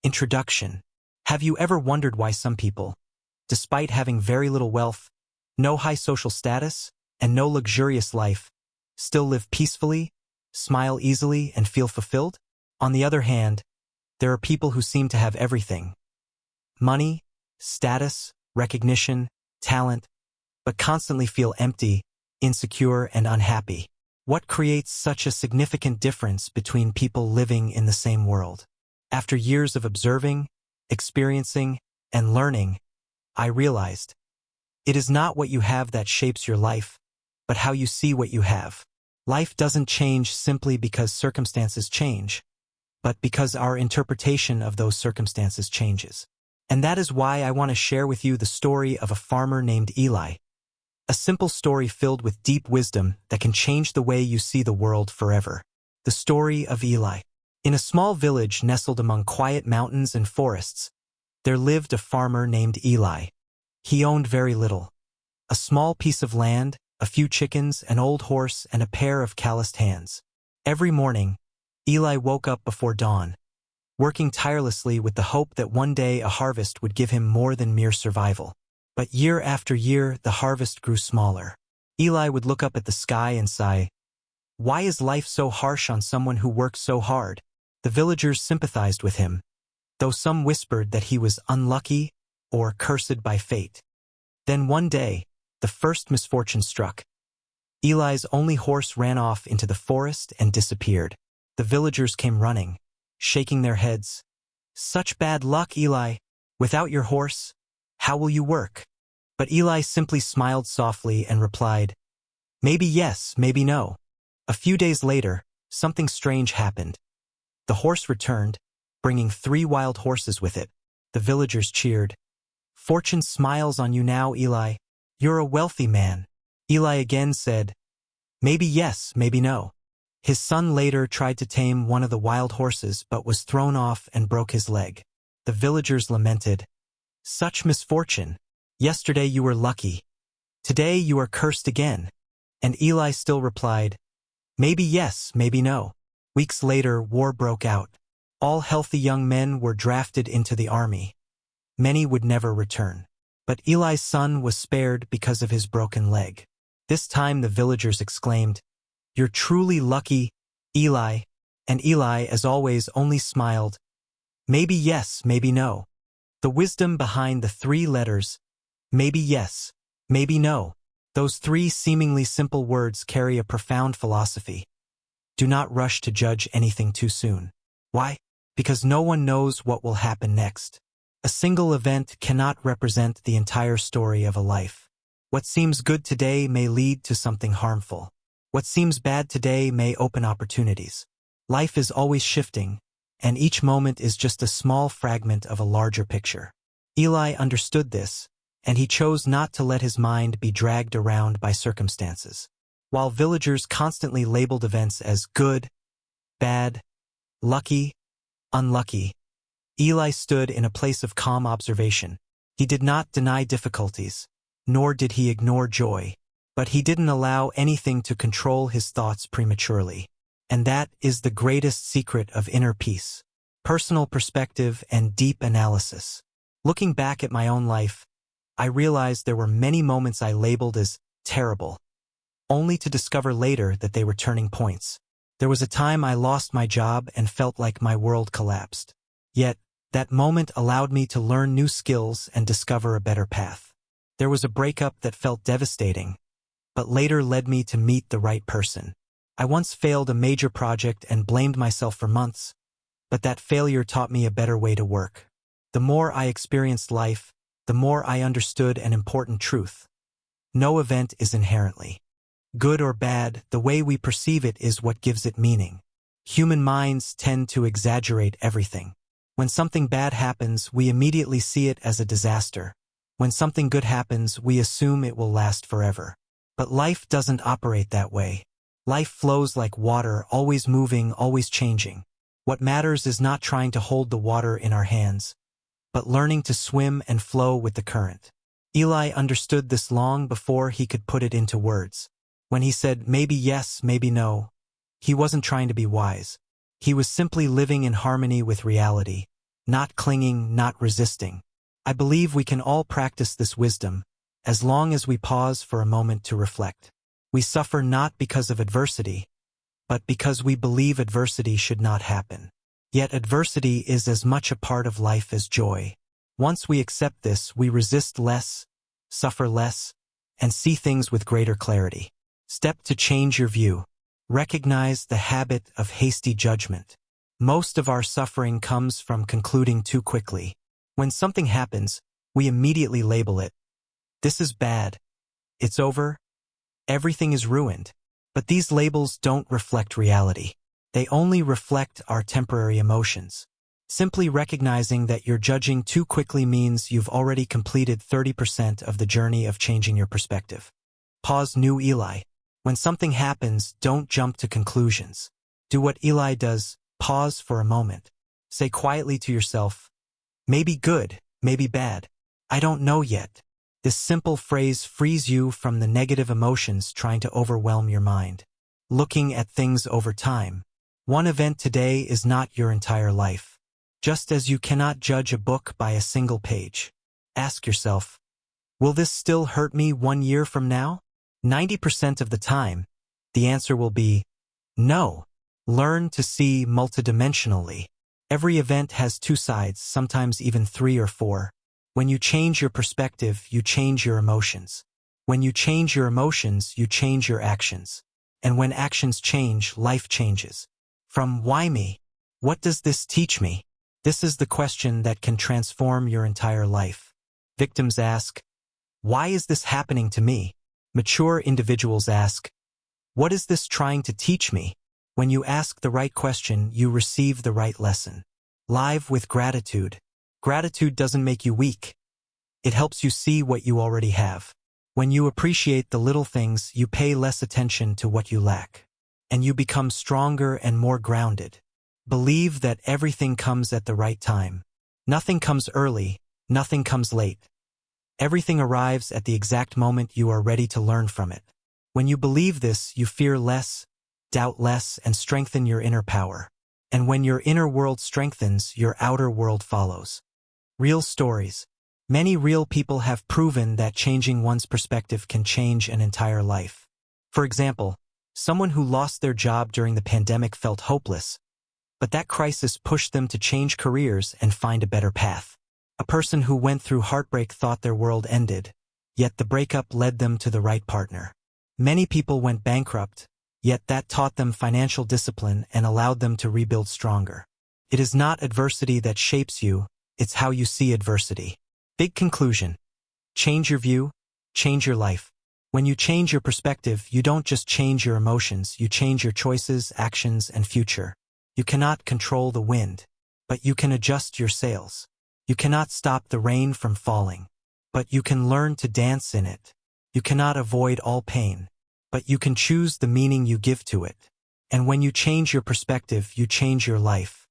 Introduction. Have you ever wondered why some people, despite having very little wealth, no high social status, and no luxurious life, still live peacefully, smile easily, and feel fulfilled? On the other hand, there are people who seem to have everything: money, status, recognition, talent, but constantly feel empty, insecure, and unhappy. What creates such a significant difference between people living in the same world? After years of observing, experiencing, and learning, I realized it is not what you have that shapes your life, but how you see what you have. Life doesn't change simply because circumstances change, but because our interpretation of those circumstances changes. And that is why I want to share with you the story of a farmer named Eli. A simple story filled with deep wisdom that can change the way you see the world forever. The story of Eli. In a small village nestled among quiet mountains and forests, there lived a farmer named Eli. He owned very little: a small piece of land, a few chickens, an old horse, and a pair of calloused hands. Every morning, Eli woke up before dawn, working tirelessly with the hope that one day a harvest would give him more than mere survival. But year after year, the harvest grew smaller. Eli would look up at the sky and sigh, "Why is life so harsh on someone who works so hard?" The villagers sympathized with him, though some whispered that he was unlucky or cursed by fate. Then one day, the first misfortune struck. Eli's only horse ran off into the forest and disappeared. The villagers came running, shaking their heads. "Such bad luck, Eli! Without your horse, how will you work?" But Eli simply smiled softly and replied, "Maybe yes, maybe no." A few days later, something strange happened. The horse returned, bringing 3 wild horses with it. The villagers cheered. "Fortune smiles on you now, Eli. You're a wealthy man." Eli again said, "Maybe yes, maybe no." His son later tried to tame one of the wild horses but was thrown off and broke his leg. The villagers lamented, "Such misfortune! Yesterday you were lucky. Today you are cursed again." And Eli still replied, "Maybe yes, maybe no." Weeks later, war broke out. All healthy young men were drafted into the army. Many would never return. But Eli's son was spared because of his broken leg. This time the villagers exclaimed, "You're truly lucky, Eli." And Eli, as always, only smiled, "Maybe yes, maybe no." The wisdom behind the 3 letters, maybe yes, maybe no. Those 3 seemingly simple words carry a profound philosophy. Do not rush to judge anything too soon. Why? Because no one knows what will happen next. A single event cannot represent the entire story of a life. What seems good today may lead to something harmful. What seems bad today may open opportunities. Life is always shifting, and each moment is just a small fragment of a larger picture. Eli understood this, and he chose not to let his mind be dragged around by circumstances. While villagers constantly labeled events as good, bad, lucky, unlucky, Eli stood in a place of calm observation. He did not deny difficulties, nor did he ignore joy, but he didn't allow anything to control his thoughts prematurely. And that is the greatest secret of inner peace: personal perspective and deep analysis. Looking back at my own life, I realized there were many moments I labeled as terrible, only to discover later that they were turning points. There was a time I lost my job and felt like my world collapsed. Yet, that moment allowed me to learn new skills and discover a better path. There was a breakup that felt devastating, but later led me to meet the right person. I once failed a major project and blamed myself for months, but that failure taught me a better way to work. The more I experienced life, the more I understood an important truth: no event is inherently good or bad. The way we perceive it is what gives it meaning. Human minds tend to exaggerate everything. When something bad happens, we immediately see it as a disaster. When something good happens, we assume it will last forever. But life doesn't operate that way. Life flows like water, always moving, always changing. What matters is not trying to hold the water in our hands, but learning to swim and flow with the current. Eli understood this long before he could put it into words. When he said, "Maybe yes, maybe no," he wasn't trying to be wise. He was simply living in harmony with reality, not clinging, not resisting. I believe we can all practice this wisdom, as long as we pause for a moment to reflect. We suffer not because of adversity, but because we believe adversity should not happen. Yet adversity is as much a part of life as joy. Once we accept this, we resist less, suffer less, and see things with greater clarity. Step to change your view. Recognize the habit of hasty judgment. Most of our suffering comes from concluding too quickly. When something happens, we immediately label it. This is bad. It's over. Everything is ruined. But these labels don't reflect reality. They only reflect our temporary emotions. Simply recognizing that you're judging too quickly means you've already completed 30% of the journey of changing your perspective. Pause. New Eli. When something happens, don't jump to conclusions. Do what Eli does. Pause for a moment. Say quietly to yourself, maybe good, maybe bad. I don't know yet. This simple phrase frees you from the negative emotions trying to overwhelm your mind. Looking at things over time. One event today is not your entire life. Just as you cannot judge a book by a single page. Ask yourself, will this still hurt me 1 year from now? 90% of the time, the answer will be no. Learn to see multidimensionally. Every event has two sides, sometimes even 3 or 4. When you change your perspective, you change your emotions. When you change your emotions, you change your actions. And when actions change, life changes. From why me? What does this teach me? This is the question that can transform your entire life. Victims ask, why is this happening to me? Mature individuals ask, what is this trying to teach me? When you ask the right question, you receive the right lesson. Live with gratitude. Gratitude doesn't make you weak. It helps you see what you already have. When you appreciate the little things, you pay less attention to what you lack. And you become stronger and more grounded. Believe that everything comes at the right time. Nothing comes early, nothing comes late. Everything arrives at the exact moment you are ready to learn from it. When you believe this, you fear less, doubt less, and strengthen your inner power. And when your inner world strengthens, your outer world follows. Real stories. Many real people have proven that changing one's perspective can change an entire life. For example, someone who lost their job during the pandemic felt hopeless, but that crisis pushed them to change careers and find a better path. A person who went through heartbreak thought their world ended, yet the breakup led them to the right partner. Many people went bankrupt, yet that taught them financial discipline and allowed them to rebuild stronger. It is not adversity that shapes you, it's how you see adversity. Big conclusion. Change your view, change your life. When you change your perspective, you don't just change your emotions, you change your choices, actions, and future. You cannot control the wind, but you can adjust your sails. You cannot stop the rain from falling, but you can learn to dance in it. You cannot avoid all pain, but you can choose the meaning you give to it. And when you change your perspective, you change your life.